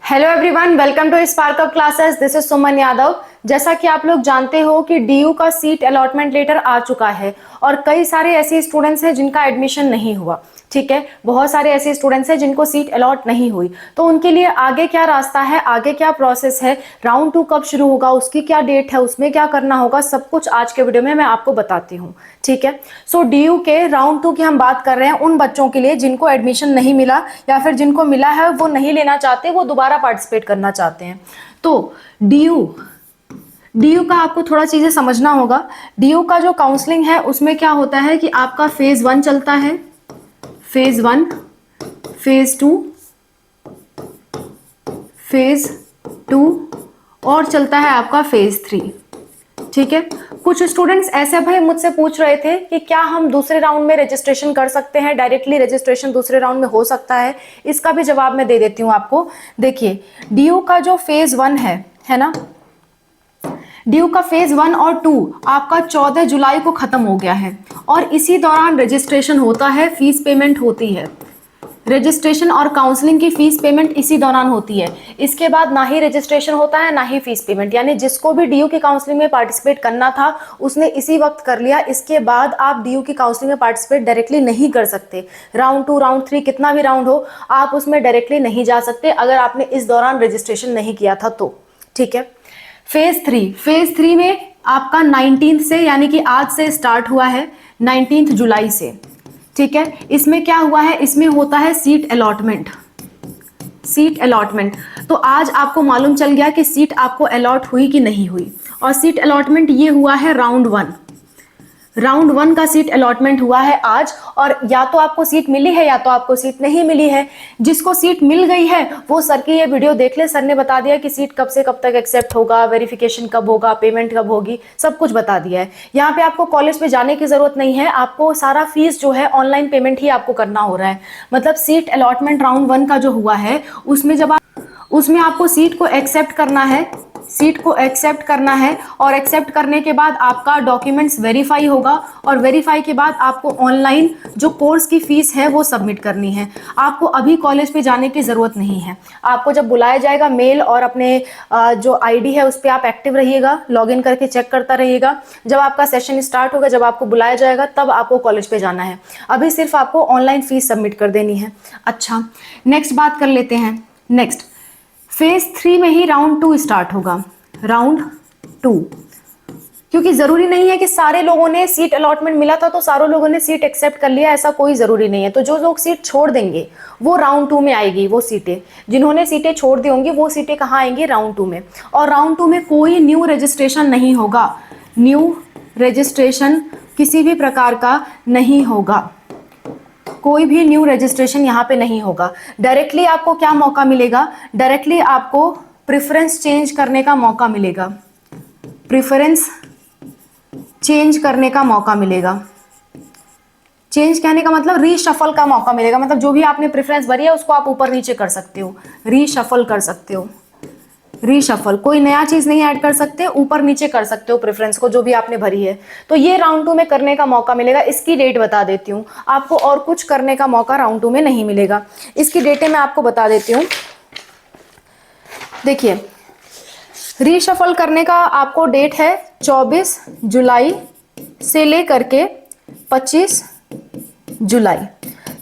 Hello everyone, welcome to spark up classes. This is Suman Yadav. जैसा कि आप लोग जानते हो कि डीयू का सीट अलॉटमेंट लेटर आ चुका है और कई सारे ऐसे स्टूडेंट्स हैं जिनका एडमिशन नहीं हुआ। ठीक है, बहुत सारे ऐसे स्टूडेंट्स हैं जिनको सीट अलॉट नहीं हुई, तो उनके लिए आगे क्या रास्ता है, आगे क्या प्रोसेस है, राउंड 2 कब शुरू होगा, उसकी क्या डेट है, उसमें क्या करना होगा, सब कुछ आज के वीडियो में मैं आपको बताती हूँ। ठीक है, सो डीयू के राउंड 2 की हम बात कर रहे हैं उन बच्चों के लिए जिनको एडमिशन नहीं मिला या फिर जिनको मिला है वो नहीं लेना चाहते, वो दोबारा पार्टिसिपेट करना चाहते हैं। तो डीयू का आपको थोड़ा चीजें समझना होगा। डीयू का जो काउंसलिंग है उसमें क्या होता है कि आपका फेज 1 चलता है, फेज 1, फेज 2, फेज 2 और चलता है आपका फेज 3। ठीक है, कुछ स्टूडेंट्स ऐसे भाई मुझसे पूछ रहे थे कि क्या हम दूसरे राउंड में रजिस्ट्रेशन कर सकते हैं, डायरेक्टली रजिस्ट्रेशन दूसरे राउंड में हो सकता है। इसका भी जवाब मैं दे देती हूं आपको। देखिए, डीयू का जो फेज 1 है ना, डीयू का फेज 1 और 2 आपका 14 जुलाई को खत्म हो गया है और इसी दौरान रजिस्ट्रेशन होता है, फीस पेमेंट होती है। रजिस्ट्रेशन और काउंसलिंग की फीस पेमेंट इसी दौरान होती है। इसके बाद ना ही रजिस्ट्रेशन होता है ना ही फीस पेमेंट, यानी जिसको भी डीयू की काउंसलिंग में पार्टिसिपेट करना था उसने इसी वक्त कर लिया। इसके बाद आप डीयू की काउंसलिंग में पार्टिसिपेट डायरेक्टली नहीं कर सकते। राउंड 2, राउंड 3 कितना भी राउंड हो, आप उसमें डायरेक्टली नहीं जा सकते अगर आपने इस दौरान रजिस्ट्रेशन नहीं किया था तो। ठीक है, फेज 3 में आपका 19 से यानी कि आज से स्टार्ट हुआ है, 19 जुलाई से। ठीक है, इसमें क्या हुआ है, इसमें होता है सीट अलॉटमेंट। सीट अलॉटमेंट, तो आज आपको मालूम चल गया कि सीट आपको अलॉट हुई कि नहीं हुई। और सीट अलॉटमेंट ये हुआ है राउंड 1। राउंड 1 का सीट अलॉटमेंट हुआ है आज, और या तो आपको सीट मिली है या तो आपको सीट नहीं मिली है। जिसको सीट मिल गई है वो सर की ये वीडियो देख ले, सर ने बता दिया कि सीट कब से कब तक एक्सेप्ट होगा, वेरिफिकेशन कब होगा, पेमेंट कब होगी, सब कुछ बता दिया है। यहाँ पे आपको कॉलेज पे जाने की जरूरत नहीं है, आपको सारा फीस जो है ऑनलाइन पेमेंट ही आपको करना हो रहा है। मतलब सीट अलॉटमेंट राउंड 1 का जो हुआ है उसमें आपको सीट को एक्सेप्ट करना है, सीट को एक्सेप्ट करना है और एक्सेप्ट करने के बाद आपका डॉक्यूमेंट्स वेरीफाई होगा और वेरीफाई के बाद आपको ऑनलाइन जो कोर्स की फीस है वो सबमिट करनी है। आपको अभी कॉलेज पे जाने की ज़रूरत नहीं है। आपको जब बुलाया जाएगा मेल और अपने जो आईडी है उस पर आप एक्टिव रहिएगा, लॉगिन करके चेक करता रहिएगा। जब आपका सेशन स्टार्ट होगा, जब आपको बुलाया जाएगा तब आपको कॉलेज पे जाना है। अभी सिर्फ आपको ऑनलाइन फीस सबमिट कर देनी है। अच्छा, नेक्स्ट बात कर लेते हैं। नेक्स्ट फेज 3 में ही राउंड 2 स्टार्ट होगा। राउंड 2, क्योंकि जरूरी नहीं है कि सारे लोगों ने सीट अलॉटमेंट मिला था तो सारे लोगों ने सीट एक्सेप्ट कर लिया, ऐसा कोई जरूरी नहीं है। तो जो लोग सीट छोड़ देंगे वो राउंड 2 में आएगी। वो सीटें जिन्होंने सीटें छोड़ दी होंगी वो सीटें कहाँ आएंगी, राउंड 2 में। और राउंड 2 में कोई न्यू रजिस्ट्रेशन नहीं होगा। न्यू रजिस्ट्रेशन किसी भी प्रकार का नहीं होगा, कोई भी न्यू रजिस्ट्रेशन यहाँ पे नहीं होगा। डायरेक्टली आपको क्या मौका मिलेगा, डायरेक्टली आपको प्रेफरेंस चेंज करने का मौका मिलेगा। प्रेफरेंस चेंज करने का मौका मिलेगा। चेंज कहने का मतलब रीशफल का मौका मिलेगा। मतलब जो भी आपने प्रेफरेंस भरी है उसको आप ऊपर नीचे कर सकते हो, रीशफल कर सकते हो। रीशफल, कोई नया चीज नहीं ऐड कर सकते, ऊपर नीचे कर सकते हो प्रेफरेंस को जो भी आपने भरी है। तो ये राउंड 2 में करने का मौका मिलेगा। इसकी डेट बता देती हूँ आपको, और कुछ करने का मौका राउंड 2 में नहीं मिलेगा। इसकी डेटें मैं आपको बता देती हूँ। देखिए, रीशफल करने का आपको डेट है 24 जुलाई से लेकर के 25 जुलाई।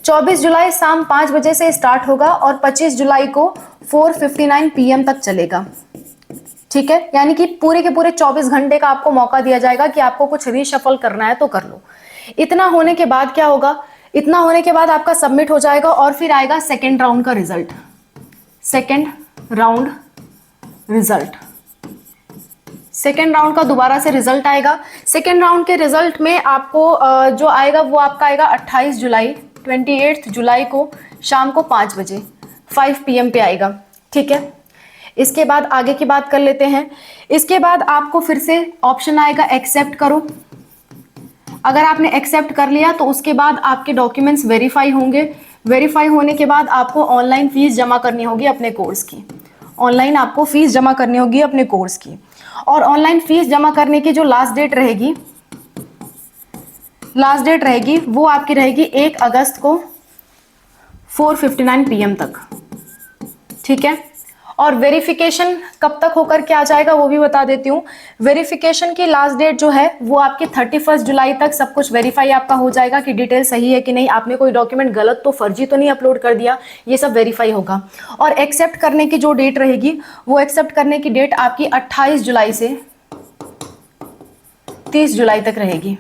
24 जुलाई शाम 5 बजे से स्टार्ट होगा और 25 जुलाई को 4:59 PM तक चलेगा। ठीक है, यानी कि पूरे के पूरे 24 घंटे का आपको मौका दिया जाएगा कि आपको कुछ रीशफल करना है तो कर लो। इतना होने के बाद क्या होगा, इतना होने के बाद आपका सबमिट हो जाएगा और फिर आएगा सेकेंड राउंड का result. Second round result, second round का दोबारा से रिजल्ट आएगा। सेकेंड राउंड के रिजल्ट में आपको जो आएगा वो आपका आएगा 28 जुलाई, 28 जुलाई को शाम को 5 बजे 5 PM पे आएगा। ठीक है, इसके बाद आगे की बात कर लेते हैं। इसके बाद आपको फिर से ऑप्शन आएगा एक्सेप्ट करो। अगर आपने एक्सेप्ट कर लिया तो उसके बाद आपके डॉक्यूमेंट्स वेरीफाई होंगे। वेरीफाई होने के बाद आपको ऑनलाइन फीस जमा करनी होगी अपने कोर्स की। ऑनलाइन आपको फीस जमा करनी होगी अपने कोर्स की। और ऑनलाइन फीस जमा करने की जो लास्ट डेट रहेगी वो आपकी रहेगी 1 अगस्त को 4:59 PM तक। ठीक है, और वेरिफिकेशन कब तक होकर के आ जाएगा वो भी बता देती हूँ। वेरिफिकेशन की लास्ट डेट जो है वो आपकी 31 जुलाई तक सब कुछ वेरीफाई आपका हो जाएगा कि डिटेल सही है कि नहीं, आपने कोई डॉक्यूमेंट गलत तो फर्जी तो नहीं अपलोड कर दिया, ये सब वेरीफाई होगा। और एक्सेप्ट करने की जो डेट रहेगी वो एक्सेप्ट करने की डेट आपकी 28 जुलाई से 30 जुलाई तक रहेगी।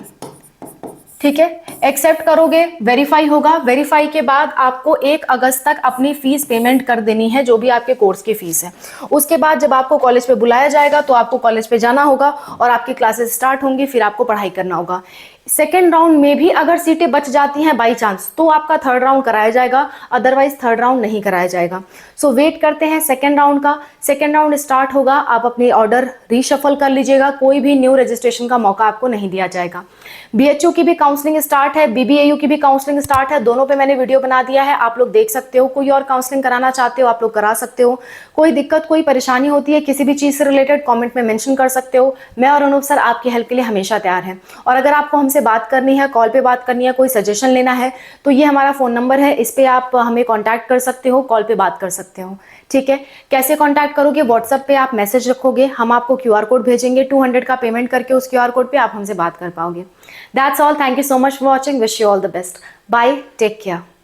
ठीक है, एक्सेप्ट करोगे, वेरीफाई होगा, वेरीफाई के बाद आपको 1 अगस्त तक अपनी फीस पेमेंट कर देनी है, जो भी आपके कोर्स की फीस है। उसके बाद जब आपको कॉलेज पे बुलाया जाएगा तो आपको कॉलेज पे जाना होगा और आपकी क्लासेस स्टार्ट होंगी, फिर आपको पढ़ाई करना होगा। सेकेंड राउंड में भी अगर सीटें बच जाती हैं बाई चांस तो आपका थर्ड राउंड कराया जाएगा, अदरवाइज थर्ड राउंड नहीं कराया जाएगा। सो वेट करते हैं सेकेंड राउंड का। सेकेंड राउंड स्टार्ट होगा, आप अपनी ऑर्डर रीशफल कर लीजिएगा, कोई भी न्यू रजिस्ट्रेशन का मौका आपको नहीं दिया जाएगा। बीएचयू की भी काउंसलिंग स्टार्ट है, बीबीएयू की भी काउंसलिंग स्टार्ट है, दोनों पे मैंने वीडियो बना दिया है, आप लोग देख सकते हो। कोई और काउंसलिंग कराना चाहते हो आप लोग करा सकते हो। कोई दिक्कत कोई परेशानी होती है किसी भी चीज से रिलेटेड कमेंट में मेंशन कर सकते हो। मैं और अनूप सर आपकी हेल्प के लिए हमेशा तैयार हैं। और अगर आपको हमसे बात करनी है, कॉल पे बात करनी है, कोई सजेशन लेना है तो ये हमारा फोन नंबर है, इस पे आप हमें कांटेक्ट कर सकते हो, कॉल पे बात कर सकते हो। ठीक है, कैसे कांटेक्ट करोगे? व्हाट्सएप पे आप मैसेज रखोगे, हम आपको क्यूआर कोड भेजेंगे, 200 का पेमेंट करके उस क्यूआर कोड पे आप हमसे बात कर पाओगे। That's all, thank you so much for watching, wish you all the best, bye, take care.